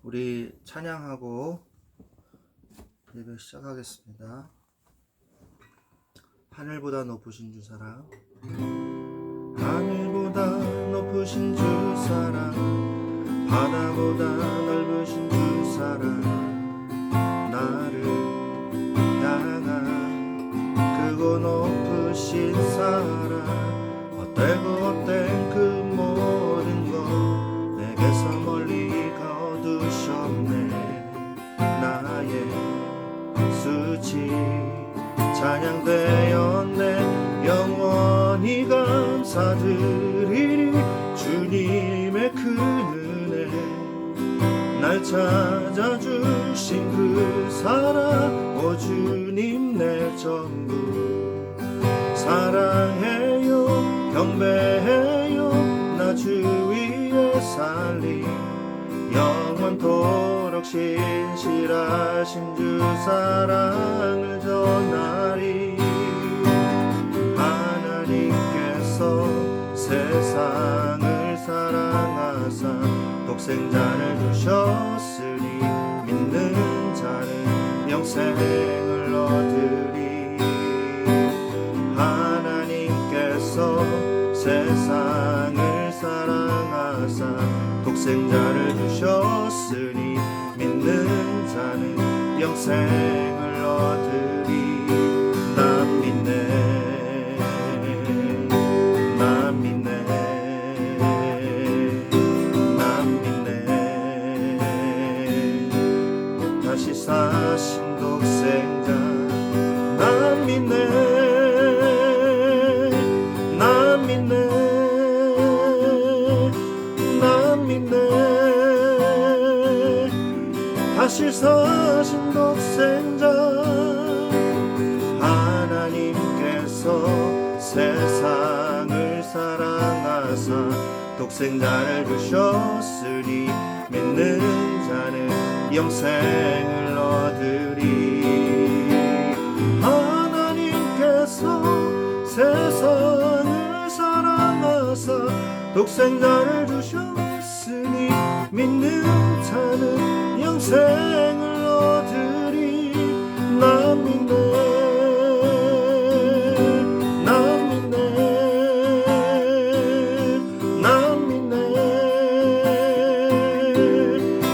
우리 찬양하고 예배 시작하겠습니다. 하늘보다 높으신 주 사랑, 하늘보다 높으신 주 사랑, 바다보다 넓으신 주 사랑, 나를 향한 크고 높으신 사랑, 헛되고 헛된 그 모든 것 내게서 멀리 거두셨네. 나의 수치 찬양되었네. 영원히 감사드리리. 주님의 큰 은혜 날 찾아주신 그 사랑, 오 주님 내 전부 사랑해요, 경배해요. 나 주 위에 살리 영원토록 신실하신 주 사랑을 전하리. 하나님께서 세상을 사랑하사 독생자를 주셨으니 믿는 자는 영생을 얻으리. 하나님께서 세상을 사랑하사 독생자를 주셨으니 믿는 자는 영생을 얻으리. 난 믿네, 난 믿네, 난 믿네. 다시 사신 독생자 난 믿네, 난 믿네, 난 믿네. 다시 사신 독생자 하나님께서 세상을 사랑하사 독생자를 주셨으니 믿는 자는 영생을 얻으리. 하나님께서 세상을 사랑하사 독생자를 주셨으니 믿는 자는 영생을 얻으리. 난 믿네, 난 믿네, 난 믿네.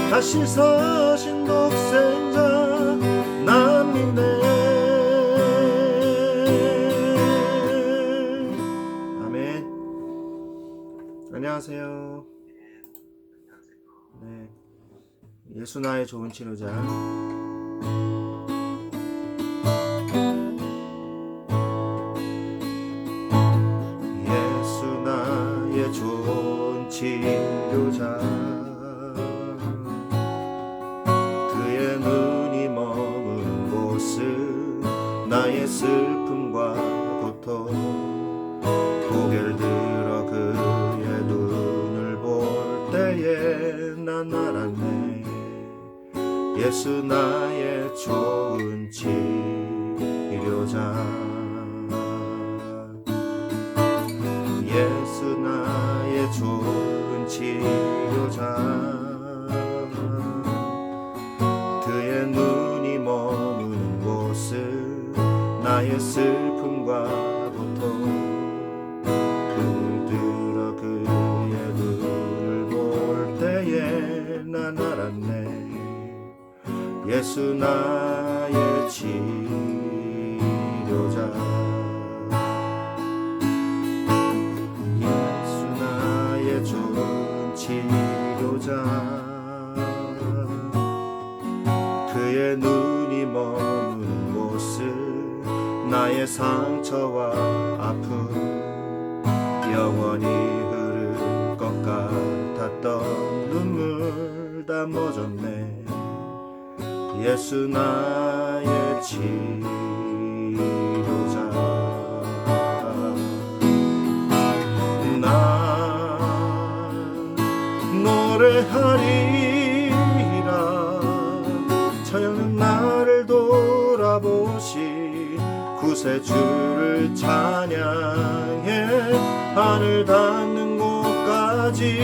다시 사신 독생자 난 믿네. 아멘. 안녕하세요. 네, 예수 나의 좋은 치료자. 예수 나의 좋은 치료자, 그의 눈이 머문 곳은 나의 슬픔과 고통, 고개를 들어 그의 눈을 볼 때에 난 알았네. 예수 나의 좋은 치료자, 예수 나의 좋은 치료자, 그의 눈이 머무는 곳은 나의 슬픔과 고통, 들어 그의 눈을 볼 때에 난 알았네. 예수 나의 치료자, 예수 나의 좋은 치료자, 그의 눈이 머무는 곳은 나의 상처와 아픔, 영원히 흐를 것 같았던 눈물 다 멎었네. 예수 나의 치료자, 난 노래하리라. 찬양은 나를 돌아보시 구세주를 찬양해. 하늘 닿는 곳까지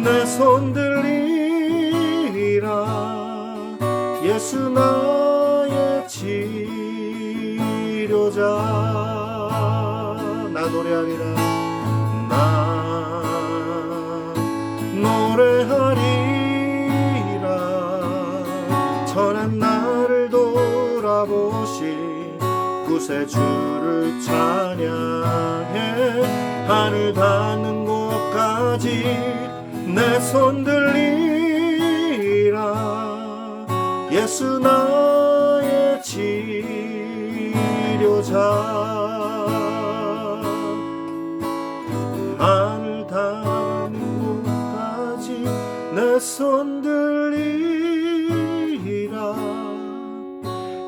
내 손 들리 예수 나의 치료자. 나 노래하리라. 나 노래하리라. 천한 나를 돌아보신 구세주를 찬양해. 하늘 닿는 곳까지 내 손 들리라. 예수 나의 치료자. 하늘 닿는 곳까지 내 손 들리라.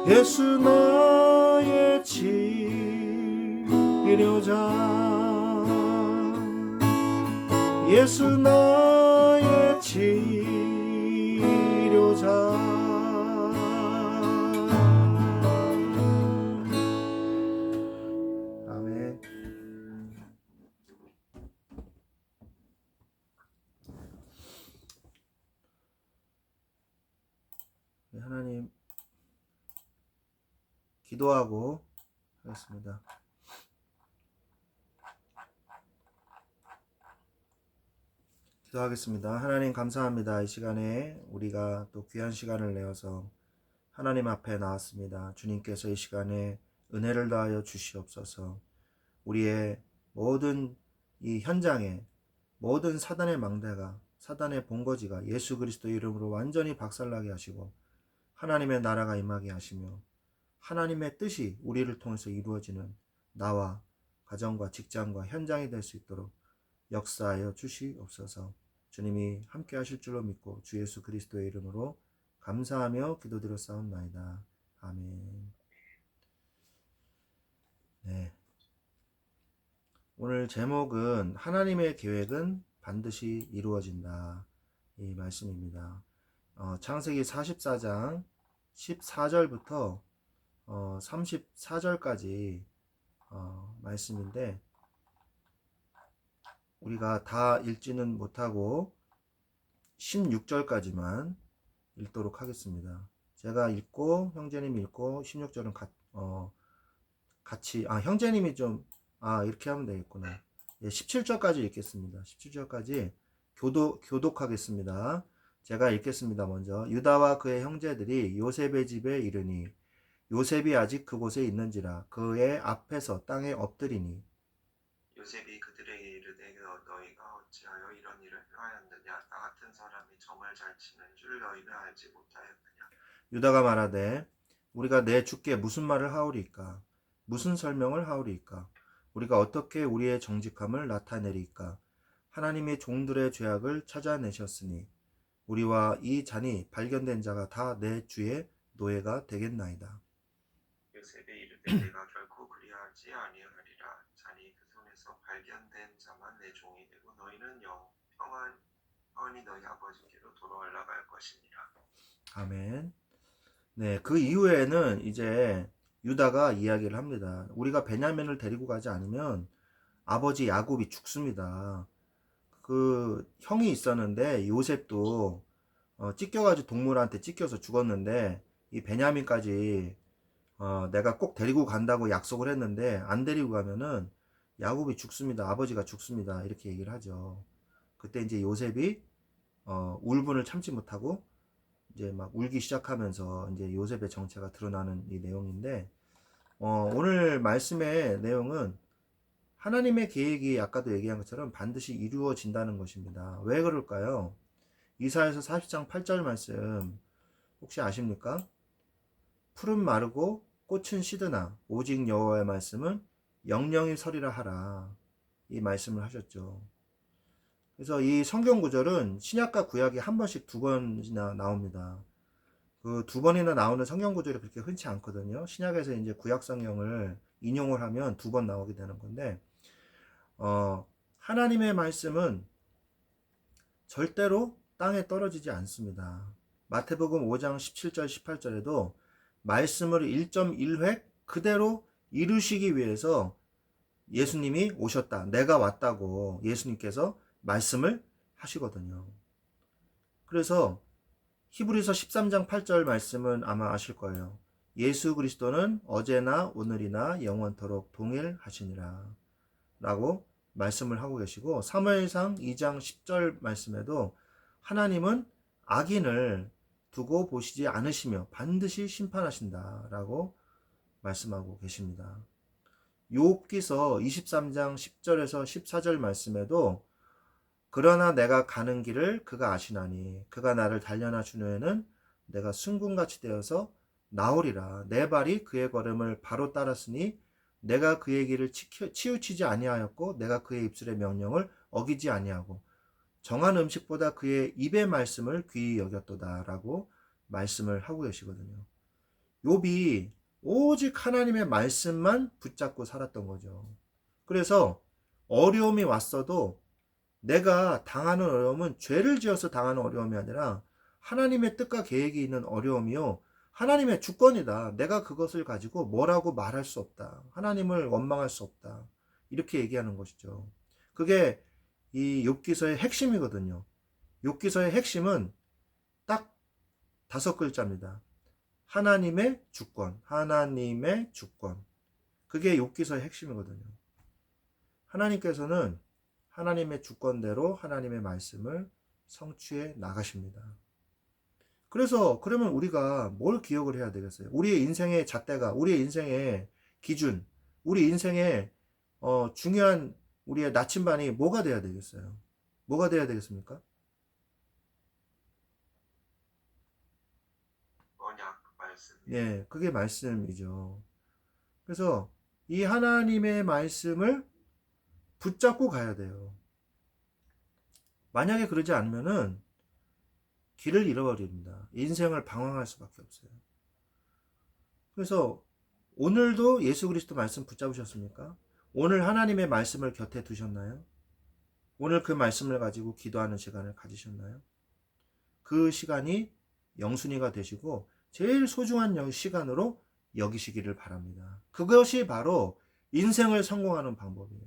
예수 나의 치료자. 예수 나의 치료자. 아멘. 하나님, 기도하고 하겠습니다. 기도하겠습니다. 하나님 감사합니다. 이 시간에 우리가 또 귀한 시간을 내어서 하나님 앞에 나왔습니다. 주님께서 이 시간에 은혜를 다하여 주시옵소서. 우리의 모든 이 현장에 모든 사단의 망대가, 사단의 본거지가 예수 그리스도 이름으로 완전히 박살나게 하시고 하나님의 나라가 임하게 하시며 하나님의 뜻이 우리를 통해서 이루어지는 나와 가정과 직장과 현장이 될 수 있도록 역사하여 주시옵소서. 주님이 함께 하실 줄로 믿고 주 예수 그리스도의 이름으로 감사하며 기도드렸사옵나이다. 아멘. 네. 오늘 제목은 하나님의 계획은 반드시 이루어진다. 이 말씀입니다. 창세기 44장 14절부터 34절까지 말씀인데 우리가 다 읽지는 못하고 16절까지만 읽도록 하겠습니다. 제가 읽고 형제님이 읽고 16절은 같이 형제님이 좀 이렇게 하면 되겠구나. 17절까지 읽겠습니다. 17절까지 교독하겠습니다. 제가 읽겠습니다. 먼저 유다와 그의 형제들이 요셉의 집에 이르니 요셉이 아직 그곳에 있는지라 그의 앞에서 땅에 엎드리니 요셉이 그들에게 이르되 너희가 어찌하여 이런 일을 행하였느냐 나 같은 사람이 점을 잘 치는 줄 너희는 알지 못하였느냐. 유다가 말하되 우리가 내 주께 무슨 말을 하오리이까 무슨 설명을 하오리이까 우리가 어떻게 우리의 정직함을 나타내리이까 하나님이 종들의 죄악을 찾아내셨으니 우리와 이 잔이 발견된 자가 다 내 주의 노예가 되겠나이다. 요셉이 이르되 내가 결코 그리하지 아니하리라. 잔이 그 손에서 발견된 자만 내 종이 되고 너희는 영원히 너희 아버지께로 돌아올라갈 것이니라. 아멘. 네, 그 이후에는 이제 유다가 이야기를 합니다. 우리가 베냐민을 데리고 가지 않으면 아버지 야곱이 죽습니다. 그 형이 있었는데 요셉도 찢겨가지고 동물한테 찢겨서 죽었는데 이 베냐민까지 내가 꼭 데리고 간다고 약속을 했는데 안 데리고 가면은 야곱이 죽습니다. 아버지가 죽습니다. 이렇게 얘기를 하죠. 그때 이제 요셉이 울분을 참지 못하고 이제 막 울기 시작하면서 이제 요셉의 정체가 드러나는 이 내용인데 오늘 말씀의 내용은 하나님의 계획이 아까도 얘기한 것처럼 반드시 이루어진다는 것입니다. 왜 그럴까요? 이사야서 40장 8절 말씀 혹시 아십니까? 풀은 마르고 꽃은 시드나 오직 여호와의 말씀은 영영이 서리라 하라. 이 말씀을 하셨죠. 그래서 이 성경 구절은 신약과 구약이 한 번씩 두 번이나 나옵니다. 그 두 번이나 나오는 성경 구절이 그렇게 흔치 않거든요. 신약에서 이제 구약 성경을 인용을 하면 두 번 나오게 되는 건데 하나님의 말씀은 절대로 땅에 떨어지지 않습니다. 마태복음 5장 17절 18절에도 말씀을 1.1획 그대로 이루시기 위해서 예수님이 오셨다. 내가 왔다고 예수님께서 말씀을 하시거든요. 그래서 히브리서 13장 8절 말씀은 아마 아실 거예요. 예수 그리스도는 어제나 오늘이나 영원토록 동일하시니라 라고 말씀을 하고 계시고, 사무엘상 2장 10절 말씀에도 하나님은 악인을 두고 보시지 않으시며 반드시 심판하신다 라고 말씀하고 계십니다. 욥기서 23장 10절에서 14절 말씀에도 그러나 내가 가는 길을 그가 아시나니 그가 나를 단련하 준 후에는 내가 순금같이 되어서 나오리라. 내 발이 그의 걸음을 바로 따랐으니 내가 그의 길을 치우치지 아니하였고 내가 그의 입술의 명령을 어기지 아니하고 정한 음식보다 그의 입의 말씀을 귀히 여겼도다 라고 말씀을 하고 계시거든요. 욥이 오직 하나님의 말씀만 붙잡고 살았던 거죠. 그래서 어려움이 왔어도 내가 당하는 어려움은 죄를 지어서 당하는 어려움이 아니라 하나님의 뜻과 계획이 있는 어려움이요, 하나님의 주권이다. 내가 그것을 가지고 뭐라고 말할 수 없다. 하나님을 원망할 수 없다. 이렇게 얘기하는 것이죠. 그게 이 욥기서의 핵심이거든요. 욥기서의 핵심은 딱 5글자입니다. 하나님의 주권, 하나님의 주권. 그게 욥기서의 핵심이거든요. 하나님께서는 하나님의 주권대로 하나님의 말씀을 성취해 나가십니다. 그래서 그러면 우리가 뭘 기억을 해야 되겠어요? 우리의 인생의 잣대가, 우리의 인생의 기준, 우리 인생의 중요한 우리의 나침반이 뭐가 돼야 되겠어요? 뭐가 돼야 되겠습니까? 언약 말씀. 예, 그게 말씀이죠. 그래서 이 하나님의 말씀을 붙잡고 가야 돼요. 만약에 그러지 않으면은 길을 잃어버립니다. 인생을 방황할 수밖에 없어요. 그래서 오늘도 예수 그리스도 말씀 붙잡으셨습니까? 오늘 하나님의 말씀을 곁에 두셨나요? 오늘 그 말씀을 가지고 기도하는 시간을 가지셨나요? 그 시간이 영순이가 되시고 제일 소중한 시간으로 여기시기를 바랍니다. 그것이 바로 인생을 성공하는 방법이에요.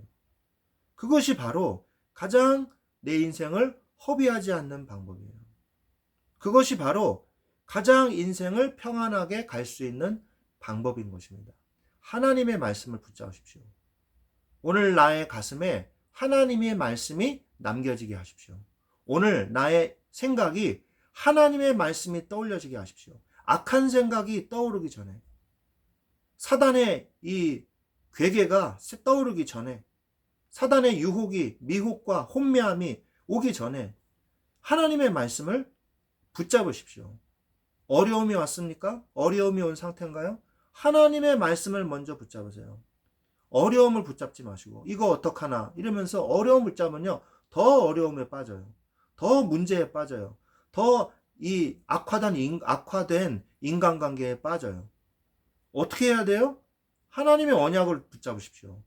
그것이 바로 가장 내 인생을 허비하지 않는 방법이에요. 그것이 바로 가장 인생을 평안하게 갈 수 있는 방법인 것입니다. 하나님의 말씀을 붙잡으십시오. 오늘 나의 가슴에 하나님의 말씀이 남겨지게 하십시오. 오늘 나의 생각이 하나님의 말씀이 떠올려지게 하십시오. 악한 생각이 떠오르기 전에, 사단의 이 괴계가 떠오르기 전에, 사단의 유혹이, 미혹과 혼미함이 오기 전에 하나님의 말씀을 붙잡으십시오. 어려움이 왔습니까? 어려움이 온 상태인가요? 하나님의 말씀을 먼저 붙잡으세요. 어려움을 붙잡지 마시고 이거 어떡하나 이러면서 어려움 붙잡으면요 더 어려움에 빠져요. 더 문제에 빠져요. 더 이 악화된 인간관계에 빠져요. 어떻게 해야 돼요? 하나님의 언약을 붙잡으십시오.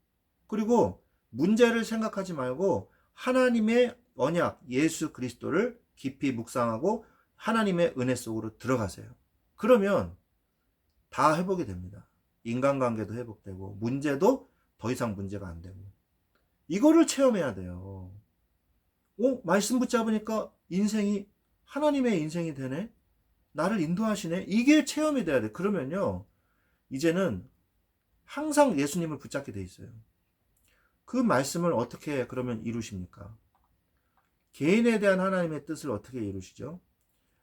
그리고 문제를 생각하지 말고 하나님의 언약 예수 그리스도를 깊이 묵상하고 하나님의 은혜 속으로 들어가세요. 그러면 다 회복이 됩니다. 인간관계도 회복되고 문제도 더 이상 문제가 안 되고. 이거를 체험해야 돼요. 말씀 붙잡으니까 인생이 하나님의 인생이 되네? 나를 인도하시네? 이게 체험이 돼야 돼. 그러면요 이제는 항상 예수님을 붙잡게 돼 있어요. 그 말씀을 어떻게 그러면 이루십니까? 개인에 대한 하나님의 뜻을 어떻게 이루시죠?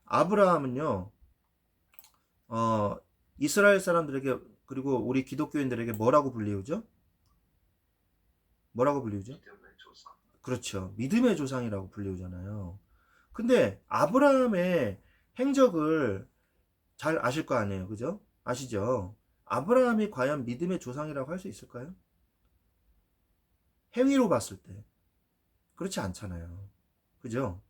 아브라함은요 이스라엘 사람들에게 그리고 우리 기독교인들에게 뭐라고 불리우죠? 뭐라고 불리우죠? 믿음의 조상. 그렇죠. 믿음의 조상이라고 불리우잖아요. 근데 아브라함의 행적을 잘 아실 거 아니에요. 그죠? 아시죠? 아브라함이 과연 믿음의 조상이라고 할 수 있을까요? 행위로 봤을 때 그렇지 않잖아요. 그죠?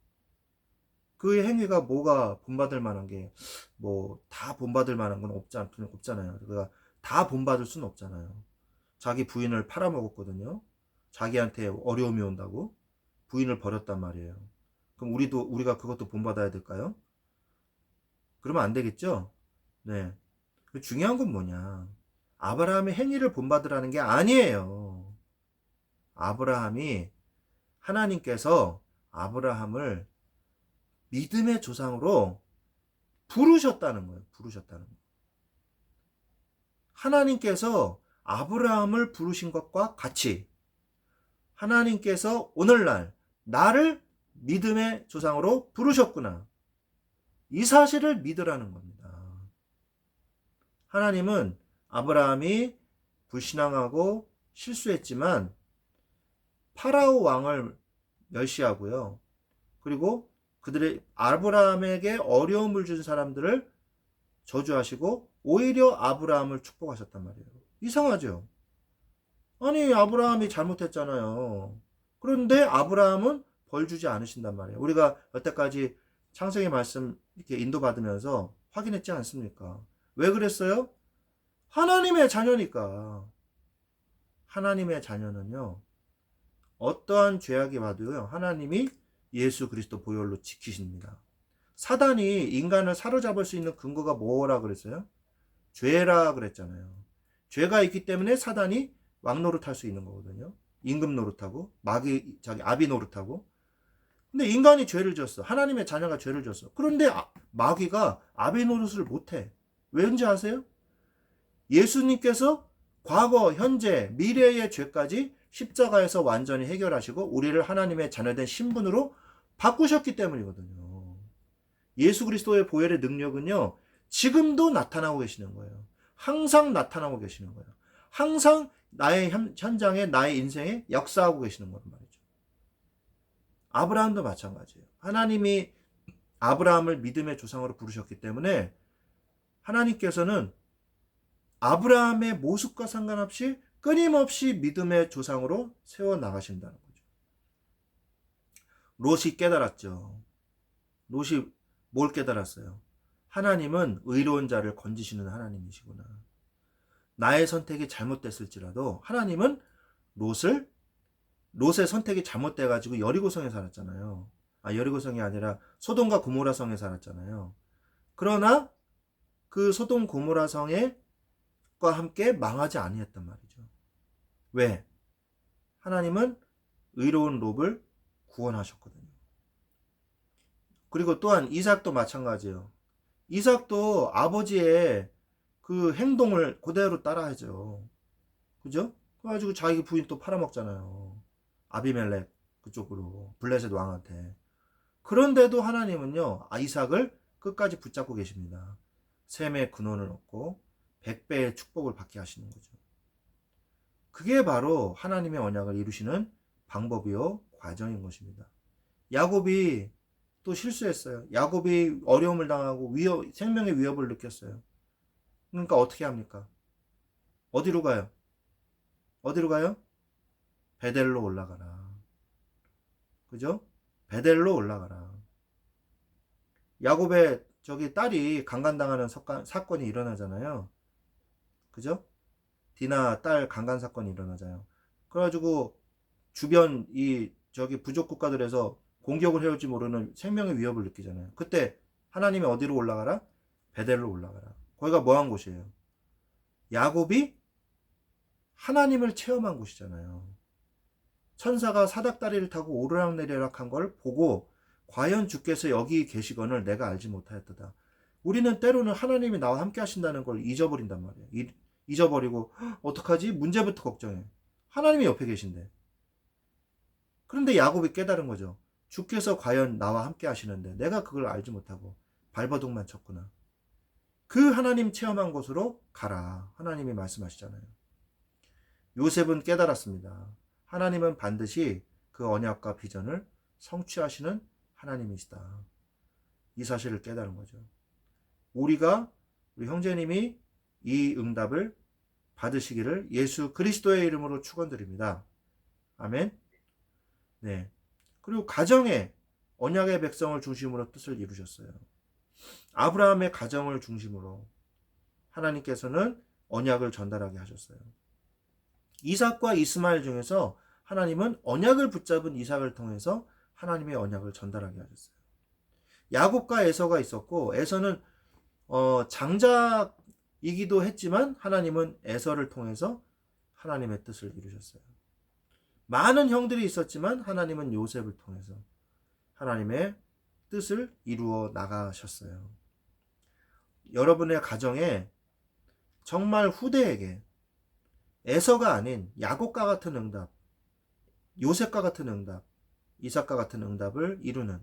그 행위가 뭐가 본받을 만한 게 뭐 다 본받을 만한 건 없잖아요. 그러니까 다 본받을 수는 없잖아요. 자기 부인을 팔아먹었거든요. 자기한테 어려움이 온다고 부인을 버렸단 말이에요. 그럼 우리가 그것도 본받아야 될까요? 그러면 안 되겠죠? 네. 중요한 건 뭐냐? 아브라함의 행위를 본받으라는 게 아니에요. 하나님께서 아브라함을 믿음의 조상으로 부르셨다는 거예요. 부르셨다는 거예요. 하나님께서 아브라함을 부르신 것과 같이 하나님께서 오늘날 나를 믿음의 조상으로 부르셨구나. 이 사실을 믿으라는 겁니다. 하나님은 아브라함이 불신앙하고 실수했지만 파라오 왕을 멸시하고요. 그리고 그들의 아브라함에게 어려움을 준 사람들을 저주하시고 오히려 아브라함을 축복하셨단 말이에요. 이상하죠? 아니 아브라함이 잘못했잖아요. 그런데 아브라함은 벌 주지 않으신단 말이에요. 우리가 여태까지 창세기 말씀 이렇게 인도받으면서 확인했지 않습니까? 왜 그랬어요? 하나님의 자녀니까. 하나님의 자녀는요, 어떠한 죄악이 와도요, 하나님이 예수 그리스도 보혈로 지키십니다. 사단이 인간을 사로잡을 수 있는 근거가 뭐라 그랬어요? 죄라 그랬잖아요. 죄가 있기 때문에 사단이 왕노릇할 수 있는 거거든요. 임금 노릇하고 아비 노릇하고. 근데 인간이 죄를 졌어. 하나님의 자녀가 죄를 졌어. 그런데 마귀가 아비 노릇을 못해. 왠지 아세요? 예수님께서 과거, 현재, 미래의 죄까지 십자가에서 완전히 해결하시고 우리를 하나님의 자녀된 신분으로 바꾸셨기 때문이거든요. 예수 그리스도의 보혈의 능력은요, 지금도 나타나고 계시는 거예요. 항상 나타나고 계시는 거예요. 항상 나의 현장에, 나의 인생에 역사하고 계시는 거란 말이죠. 아브라함도 마찬가지예요. 하나님이 아브라함을 믿음의 조상으로 부르셨기 때문에 하나님께서는 아브라함의 모습과 상관없이 끊임없이 믿음의 조상으로 세워나가신다는 거죠. 롯이 깨달았죠. 롯이 뭘 깨달았어요? 하나님은 의로운 자를 건지시는 하나님이시구나. 나의 선택이 잘못됐을지라도 하나님은 롯의 선택이 잘못돼가지고 여리고성에 살았잖아요. 여리고성이 아니라 소돔과 고모라 성에 살았잖아요. 그러나 그 소돔 고모라 성과 함께 망하지 아니했단 말이죠. 왜? 하나님은 의로운 롯을 구원하셨거든요. 그리고 또한 이삭도 마찬가지예요. 이삭도 아버지의 그 행동을 그대로 따라하죠. 그죠? 그래가지고 자기 부인 또 팔아먹잖아요. 아비멜렉 그쪽으로 블레셋 왕한테. 그런데도 하나님은요, 이삭을 끝까지 붙잡고 계십니다. 셈의 근원을 얻고 100배의 축복을 받게 하시는 거죠. 그게 바로 하나님의 언약을 이루시는 방법이요, 과정인 것입니다. 야곱이 또 실수했어요. 야곱이 어려움을 당하고 생명의 위협을 느꼈어요. 그러니까 어떻게 합니까? 어디로 가요? 어디로 가요? 베델로 올라가라. 그죠? 베델로 올라가라. 야곱의 딸이 강간당하는 사건이 일어나잖아요. 그죠? 디나 딸 강간 사건이 일어나잖아요. 그래가지고 주변 부족 국가들에서 공격을 해올지 모르는 생명의 위협을 느끼잖아요. 그때 하나님이 어디로 올라가라? 베델로 올라가라. 거기가 뭐한 곳이에요? 야곱이 하나님을 체험한 곳이잖아요. 천사가 사닥다리를 타고 오르락내리락 한 걸 보고 과연 주께서 여기 계시거늘 내가 알지 못하였도다. 우리는 때로는 하나님이 나와 함께 하신다는 걸 잊어버린단 말이에요. 잊어버리고 어떡하지? 문제부터 걱정해. 하나님이 옆에 계신데. 그런데 야곱이 깨달은 거죠. 주께서 과연 나와 함께 하시는데 내가 그걸 알지 못하고 발버둥만 쳤구나. 그 하나님 체험한 곳으로 가라. 하나님이 말씀하시잖아요. 요셉은 깨달았습니다. 하나님은 반드시 그 언약과 비전을 성취하시는 하나님이시다. 이 사실을 깨달은 거죠. 우리 형제님이 이 응답을 받으시기를 예수 그리스도의 이름으로 축원드립니다. 아멘. 네. 그리고 가정에 언약의 백성을 중심으로 뜻을 이루셨어요. 아브라함의 가정을 중심으로 하나님께서는 언약을 전달하게 하셨어요. 이삭과 이스마엘 중에서 하나님은 언약을 붙잡은 이삭을 통해서 하나님의 언약을 전달하게 하셨어요. 야곱과 에서가 있었고 에서는 장자이기도 했지만 하나님은 에서를 통해서 하나님의 뜻을 이루셨어요. 많은 형들이 있었지만 하나님은 요셉을 통해서 하나님의 뜻을 이루어 나가셨어요. 여러분의 가정에 정말 후대에게 에서가 아닌 야곱과 같은 응답, 요셉과 같은 응답, 이삭과 같은 응답을 이루는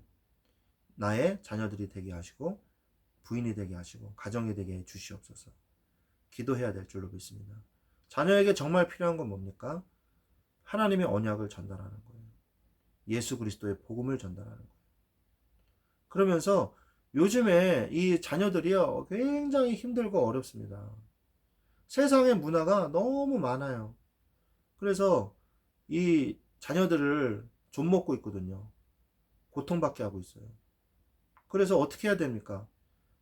나의 자녀들이 되게 하시고 부인이 되게 하시고 가정이 되게 해 주시옵소서. 기도해야 될 줄로 믿습니다. 자녀에게 정말 필요한 건 뭡니까? 하나님의 언약을 전달하는 거예요. 예수 그리스도의 복음을 전달하는 거예요. 그러면서 요즘에 이 자녀들이요, 굉장히 힘들고 어렵습니다. 세상의 문화가 너무 많아요. 그래서 이 자녀들을 좀 먹고 있거든요. 고통받게 하고 있어요. 그래서 어떻게 해야 됩니까?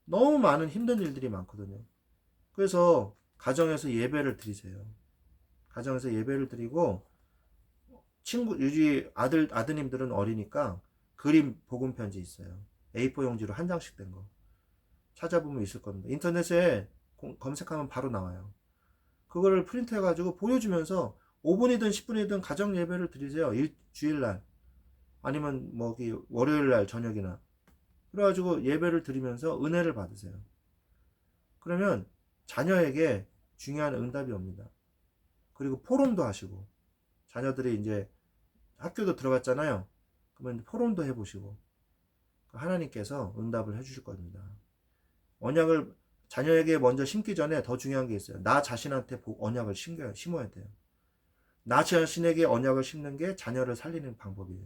너무 많은 힘든 일들이 많거든요. 그래서 가정에서 예배를 드리세요. 가정에서 예배를 드리고 유지 아드님들은 어리니까 그림 복음 편지 있어요. A4 용지로 한 장씩 된 거. 찾아보면 있을 겁니다. 인터넷에 검색하면 바로 나와요. 그거를 프린트해 가지고 보여주면서 5분이든 10분이든 가정 예배를 드리세요. 주일날 아니면 뭐 월요일날 저녁이나 그래가지고 예배를 드리면서 은혜를 받으세요. 그러면 자녀에게 중요한 응답이 옵니다. 그리고 포럼도 하시고 자녀들이 이제 학교도 들어갔잖아요. 그러면 포럼도 해보시고 하나님께서 응답을 해주실 겁니다. 언약을 자녀에게 먼저 심기 전에 더 중요한 게 있어요. 나 자신한테 언약을 심어야 돼요. 나 자신에게 언약을 심는 게 자녀를 살리는 방법이에요.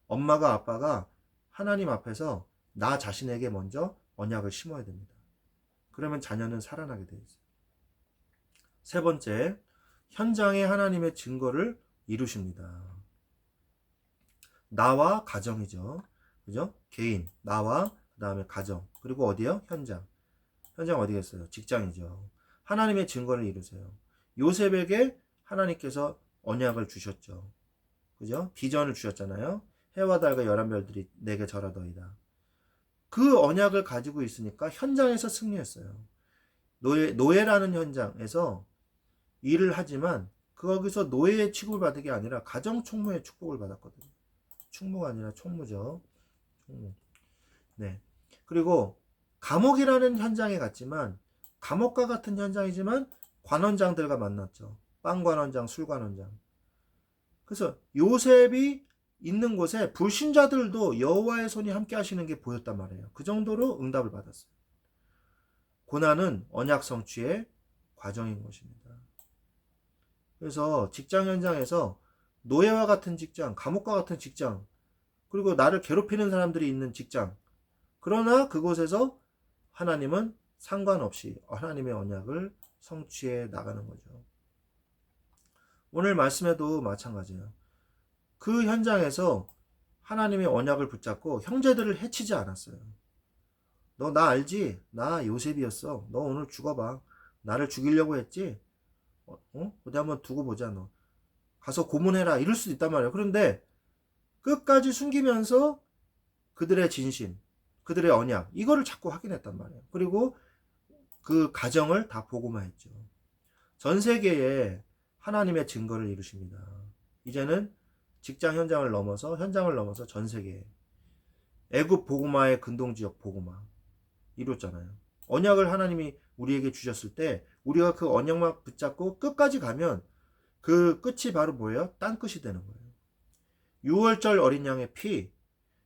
엄마가 아빠가 하나님 앞에서 나 자신에게 먼저 언약을 심어야 됩니다. 그러면 자녀는 살아나게 되어 있어요. 세 번째, 현장에 하나님의 증거를 이루십니다. 나와 가정이죠. 그죠? 개인, 나와 그 다음에 가정, 그리고 어디요? 현장. 현장 어디겠어요? 직장이죠. 하나님의 증거를 이루세요. 요셉에게 하나님께서 언약을 주셨죠. 그죠? 비전을 주셨잖아요. 해와 달과 열한 별들이 내게 절하더이다. 그 언약을 가지고 있으니까 현장에서 승리했어요. 노예라는 현장에서 일을 하지만 거기서 노예의 취급을 받은 게 아니라 가정 총무의 축복을 받았거든요. 충무가 아니라 총무죠. 총무. 네. 그리고 감옥이라는 현장에 갔지만 감옥과 같은 현장이지만 관원장들과 만났죠. 빵관원장, 술관원장. 그래서 요셉이 있는 곳에 불신자들도 여호와의 손이 함께 하시는 게 보였단 말이에요. 그 정도로 응답을 받았어요. 고난은 언약 성취의 과정인 것입니다. 그래서 직장 현장에서 노예와 같은 직장, 감옥과 같은 직장, 그리고 나를 괴롭히는 사람들이 있는 직장, 그러나 그곳에서 하나님은 상관없이 하나님의 언약을 성취해 나가는 거죠. 오늘 말씀에도 마찬가지예요. 그 현장에서 하나님의 언약을 붙잡고 형제들을 해치지 않았어요. 너 나 알지? 나 요셉이었어. 너 오늘 죽어봐. 나를 죽이려고 했지? 어디 한번 두고 보자 너. 가서 고문해라. 이럴 수도 있단 말이에요. 그런데 끝까지 숨기면서 그들의 진심, 그들의 언약, 이거를 자꾸 확인했단 말이에요. 그리고 그 가정을 다 복음화했죠. 전 세계에 하나님의 증거를 이루십니다. 이제는 직장 현장을 넘어서 전 세계에 애굽 복음화의 근동지역 복음화 이뤘잖아요. 언약을 하나님이 우리에게 주셨을 때 우리가 그 언약만 붙잡고 끝까지 가면 그 끝이 바로 뭐예요? 딴 끝이 되는 거예요. 6월절 어린 양의 피,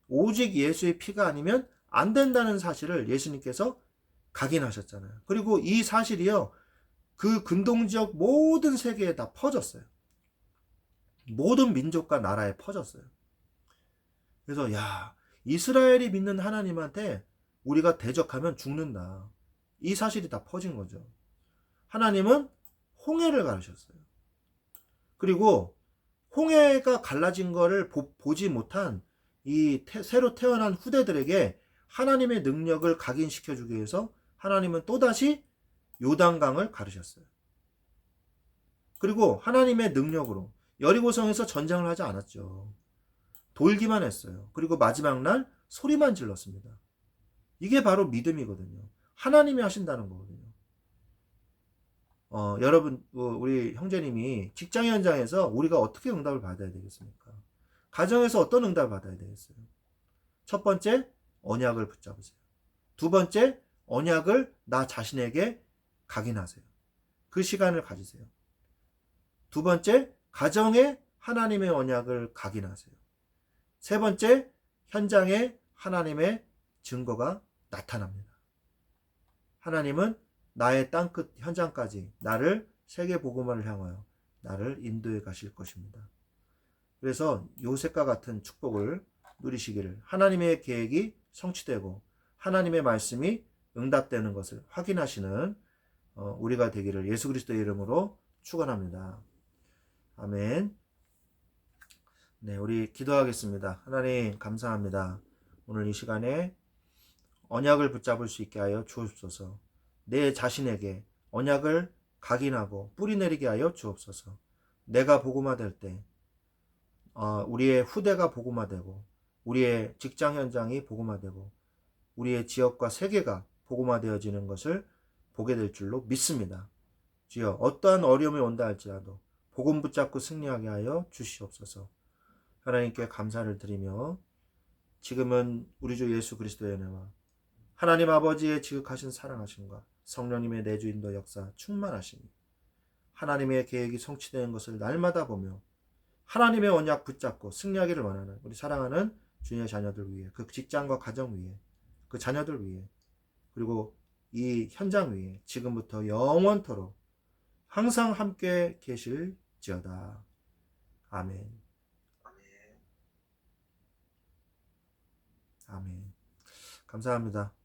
오직 예수의 피가 아니면 안 된다는 사실을 예수님께서 각인하셨잖아요. 그리고 이 사실이요, 그 근동지역 모든 세계에 다 퍼졌어요. 모든 민족과 나라에 퍼졌어요. 그래서 이스라엘이 믿는 하나님한테 우리가 대적하면 죽는다. 이 사실이 다 퍼진 거죠. 하나님은 홍해를 가르셨어요. 그리고 홍해가 갈라진 거를 보지 못한 이 새로 태어난 후대들에게 하나님의 능력을 각인시켜주기 위해서 하나님은 또다시 요단강을 가르셨어요. 그리고 하나님의 능력으로 여리고성에서 전쟁을 하지 않았죠. 돌기만 했어요. 그리고 마지막 날 소리만 질렀습니다. 이게 바로 믿음이거든요. 하나님이 하신다는 거거든요. 여러분, 우리 형제님이 직장 현장에서 우리가 어떻게 응답을 받아야 되겠습니까? 가정에서 어떤 응답을 받아야 되겠어요? 첫 번째, 언약을 붙잡으세요. 두 번째, 언약을 나 자신에게 각인하세요. 그 시간을 가지세요. 두 번째, 가정에 하나님의 언약을 각인하세요. 세 번째, 현장에 하나님의 증거가 나타납니다. 하나님은 나의 땅끝 현장까지 나를 세계 복음화를 향하여 나를 인도해 가실 것입니다. 그래서 요셉과 같은 축복을 누리시기를, 하나님의 계획이 성취되고 하나님의 말씀이 응답되는 것을 확인하시는 우리가 되기를 예수 그리스도의 이름으로 축원합니다. 아멘. 네, 우리 기도하겠습니다. 하나님 감사합니다. 오늘 이 시간에 언약을 붙잡을 수 있게 하여 주옵소서. 내 자신에게 언약을 각인하고 뿌리내리게 하여 주옵소서. 내가 복음화될 때 우리의 후대가 복음화되고 우리의 직장 현장이 복음화되고 우리의 지역과 세계가 복음화되어지는 것을 보게 될 줄로 믿습니다. 주여, 어떠한 어려움이 온다 할지라도 복음 붙잡고 승리하게 하여 주시옵소서. 하나님께 감사를 드리며 지금은 우리 주 예수 그리스도의 은혜와 하나님 아버지의 지극하신 사랑하심과 성령님의 내주인도 역사 충만하심이 하나님의 계획이 성취되는 것을 날마다 보며 하나님의 언약 붙잡고 승리하기를 원하는 우리 사랑하는 주님의 자녀들 위해, 그 직장과 가정 위에, 그 자녀들 위해, 그리고 이 현장 위에 지금부터 영원토록 항상 함께 계실지어다. 아멘. 아멘. 아멘. 감사합니다.